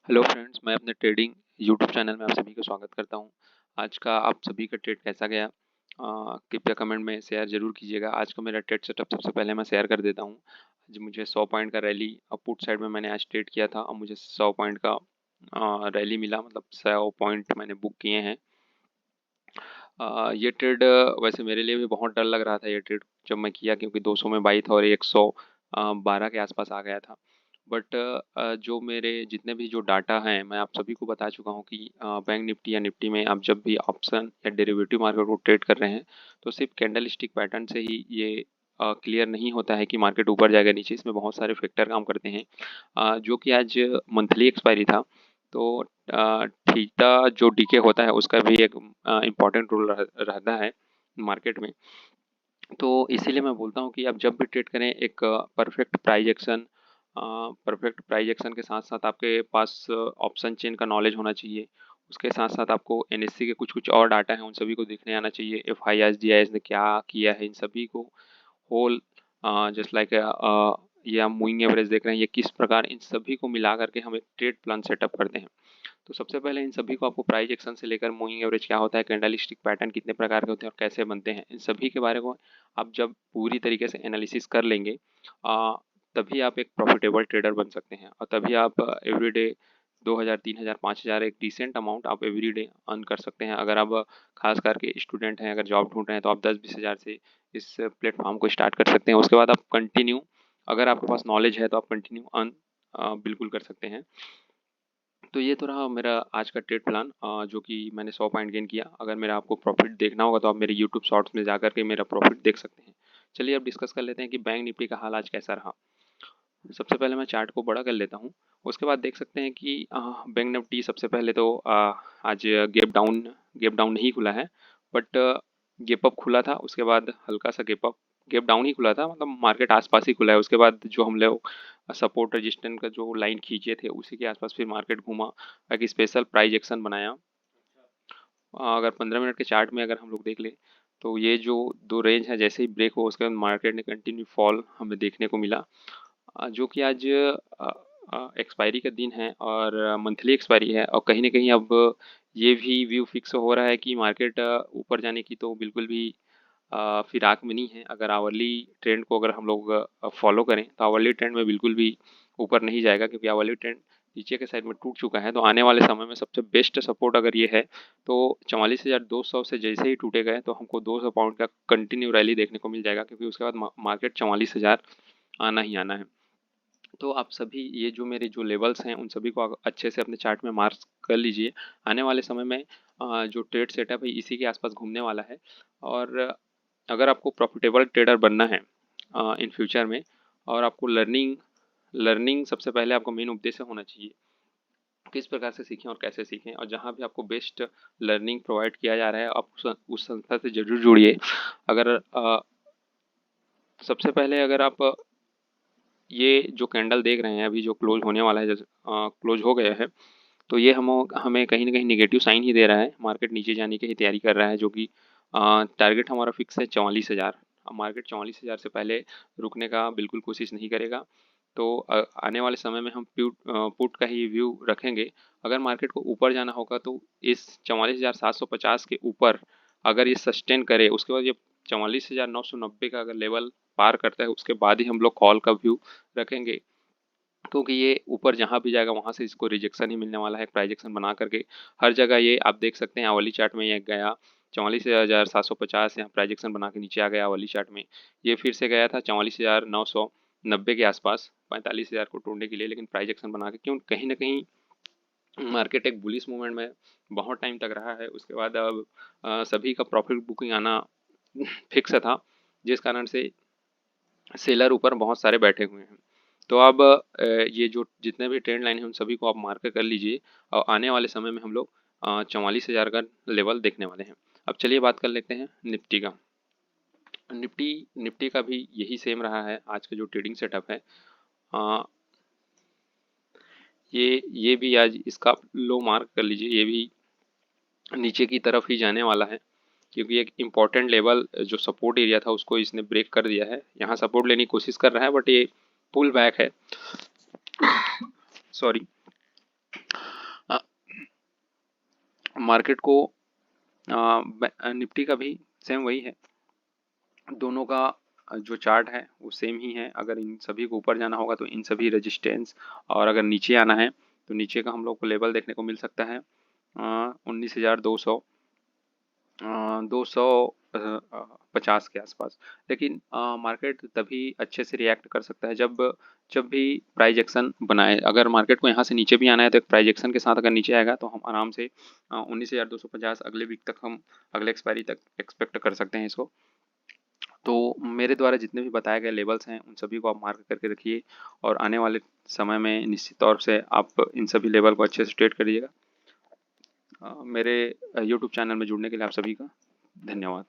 Hello friends, मैं अपने trading YouTube channel में आप सभी का स्वागत करता हूं। आज का आप सभी का ट्रेड कैसा गया? कृपया कमेंट में शेयर ज़रूर कीजिएगा। आज का मेरा ट्रेड सेटअप सबसे पहले मैं शेयर कर देता हूं। आज मुझे 100 पॉइंट का रैली पुट साइड में मैंने आज ट्रेड किया था और मुझे 100 पॉइंट का रैली मिला, मतलब 100 पॉइंट मैंने बुक किए हैं। ये ट्रेड वैसे मेरे लिए भी बहुत डर लग रहा था ये ट्रेड जब मैं किया, क्योंकि 200 में बाई था और 112 के आसपास आ गया था। बट जो मेरे जितने भी जो डाटा हैं मैं आप सभी को बता चुका हूँ कि बैंक निफ्टी या निफ्टी में आप जब भी ऑप्शन या डेरिवेटिव मार्केट को ट्रेड कर रहे हैं तो सिर्फ कैंडल स्टिक पैटर्न से ही ये क्लियर नहीं होता है कि मार्केट ऊपर जाएगा नीचे। इसमें बहुत सारे फैक्टर काम करते हैं। जो कि आज मंथली एक्सपायरी था, तो थीटा जो डीके होता है उसका भी एक इम्पॉर्टेंट रोल रहता है मार्केट में। तो इसीलिए मैं बोलता हूँ कि आप जब भी ट्रेड करें एक परफेक्ट प्राइज एक्शन के साथ साथ आपके पास ऑप्शन चेन का नॉलेज होना चाहिए। उसके साथ साथ आपको एनएससी के कुछ कुछ और डाटा है उन सभी को देखने आना चाहिए। F I S D I S ने क्या किया है इन सभी को, होल जस्ट लाइक ये हम मूविंग एवरेज देख रहे हैं, ये किस प्रकार इन सभी को मिला करके हम एक ट्रेड प्लान सेटअप करते हैं। तो सबसे पहले इन सभी को आपको प्राइस एक्शन से लेकर मूविंग एवरेज क्या होता है, कैंडल स्टिक पैटर्न कितने प्रकार के होते हैं और कैसे बनते हैं, इन सभी के बारे में आप जब पूरी तरीके से एनालिसिस कर लेंगे तभी आप एक प्रॉफिटेबल ट्रेडर बन सकते हैं और तभी आप एवरीडे 2000 3000 5000 एक डिसेंट अमाउंट आप एवरीडे अर्न कर सकते हैं। अगर आप खास करके स्टूडेंट हैं, अगर जॉब ढूंढ रहे हैं तो आप 10-20 हज़ार से इस प्लेटफॉर्म को स्टार्ट कर सकते हैं। उसके बाद आप कंटिन्यू, अगर आपके पास नॉलेज है तो आप कंटिन्यू अर्न बिल्कुल कर सकते हैं। तो ये तो रहा मेरा आज का ट्रेड प्लान, जो कि मैंने 100 पॉइंट गेन किया। अगर मेरा आपको प्रॉफिट देखना होगा तो आप मेरे यूट्यूब शॉर्ट्स में जाकर के मेरा प्रॉफिट देख सकते हैं। चलिए अब डिस्कस कर लेते हैं कि बैंक निफ्टी का हाल आज कैसा रहा। सबसे पहले मैं चार्ट को बड़ा कर लेता हूँ। उसके बाद देख सकते हैं कि बैंक निफ्टी सबसे पहले तो आज गैप डाउन नहीं खुला है, बट गैप अप खुला था। उसके बाद हल्का सा गैप डाउन ही खुला था, मतलब मार्केट आसपास ही खुला है। उसके बाद जो हम लोग सपोर्ट रजिस्टेंस का जो लाइन खींचे थे उसी के आसपास फिर मार्केट घूमा, एक स्पेशल प्राइस एक्शन बनाया। अगर 15 मिनट के चार्ट में अगर हम लोग देख लें तो ये जो दो रेंज है जैसे ही ब्रेक हो उसके बाद मार्केट ने कंटिन्यू फॉल हमें देखने को मिला। जो कि आज एक्सपायरी का दिन है और मंथली एक्सपायरी है, और कहीं ना कहीं अब ये भी व्यू फिक्स हो रहा है कि मार्केट ऊपर जाने की तो बिल्कुल भी फिराक में नहीं है। अगर आवरली ट्रेंड को अगर हम लोग फॉलो करें तो आवरली ट्रेंड में बिल्कुल भी ऊपर नहीं जाएगा, क्योंकि आवरली ट्रेंड नीचे के साइड में टूट चुका है। तो आने वाले समय में सबसे बेस्ट सपोर्ट अगर ये है तो 44,200 से जैसे ही टूटे गए तो हमको 200 पॉइंट का कंटिन्यू रैली देखने को मिल जाएगा, क्योंकि उसके बाद मार्केट 44,000 आना ही आना है। तो आप सभी ये जो मेरे जो लेवल्स हैं उन सभी को अच्छे से अपने चार्ट में मार्क कर लीजिए। आने वाले समय में जो ट्रेड सेटअप है इसी के आसपास घूमने वाला है। और अगर आपको प्रॉफिटेबल ट्रेडर बनना है इन फ्यूचर में, और आपको लर्निंग लर्निंग सबसे पहले आपका मेन उद्देश्य होना चाहिए, किस प्रकार से सीखें और कैसे सीखें। और जहाँ भी आपको बेस्ट लर्निंग प्रोवाइड किया जा रहा है आप उस संस्था से जरूर जुड़िए। अगर सबसे पहले अगर आप ये जो कैंडल देख रहे हैं अभी जो क्लोज होने वाला है, जैसे क्लोज हो गया है, तो ये हमें कहीं ना कहीं निगेटिव साइन ही दे रहा है। मार्केट नीचे जाने की ही तैयारी कर रहा है, जो कि टारगेट हमारा फिक्स है 44,000। मार्केट 44,000 से पहले रुकने का बिल्कुल कोशिश नहीं करेगा। तो आने वाले समय में हम पुट का ही व्यू रखेंगे। अगर मार्केट को ऊपर जाना होगा तो इस 44,750 के ऊपर अगर ये सस्टेन करे, उसके बाद ये 44,990 का अगर लेवल पार करता है उसके बाद ही हम लोग कॉल का व्यू रखेंगे, क्योंकि ये ऊपर जहाँ भी जाएगा वहाँ से इसको रिजेक्शन ही मिलने वाला है। प्राइजेक्शन बना करके हर जगह ये आप देख सकते हैं। आवली चार्ट में ये गया 44,750, यहाँ प्राइजेक्शन बना के नीचे आ गया। आवली चार्ट में ये फिर से गया था 44,990 के आसपास 45,000 को तोड़ने के लिए, लेकिन प्राइजेक्शन बना के क्यों कहीं ना कहीं मार्केट एक बुलिश मूवमेंट में बहुत टाइम तक रहा है। उसके बाद अब सभी का प्रॉफिट बुकिंग आना फिक्स था, जिस कारण से सेलर ऊपर बहुत सारे बैठे हुए हैं। तो अब ये जो जितने भी ट्रेंड लाइन है उन सभी को आप मार्क कर लीजिए, और आने वाले समय में हम लोग 44,000 का लेवल देखने वाले हैं। अब चलिए बात कर लेते हैं निफ्टी का। निफ्टी निफ्टी का भी यही सेम रहा है आज का जो ट्रेडिंग सेटअप है। अ, ये भी आज इसका लो मार्क कर लीजिए, ये भी नीचे की तरफ ही जाने वाला है, क्योंकि एक इम्पॉर्टेंट लेवल जो सपोर्ट एरिया था उसको इसने ब्रेक कर दिया है। यहाँ सपोर्ट लेने की कोशिश कर रहा है बट ये पुल बैक है, सॉरी। मार्केट को निफ्टी का भी सेम वही है, दोनों का जो चार्ट है वो सेम ही है। अगर इन सभी को ऊपर जाना होगा तो इन सभी रेजिस्टेंस, और अगर नीचे आना है तो नीचे का हम लोग को लेवल देखने को मिल सकता है 19,200 250 के आसपास। लेकिन मार्केट तभी अच्छे से रिएक्ट कर सकता है जब जब भी प्राइस एक्शन बनाए। अगर मार्केट को यहाँ से नीचे भी आना है तो एक प्राइस एक्शन के साथ अगर नीचे आएगा तो हम आराम से 19,250 अगले वीक तक, हम अगले एक्सपायरी तक एक्सपेक्ट कर सकते हैं इसको। तो मेरे द्वारा जितने भी बताए गए लेवल्स हैं उन सभी को आप मार्क करके रखिए, और आने वाले समय में निश्चित तौर से आप इन सभी लेवल को अच्छे से ट्रेड करिएगा। मेरे यूट्यूब चैनल में जुड़ने के लिए आप सभी का धन्यवाद।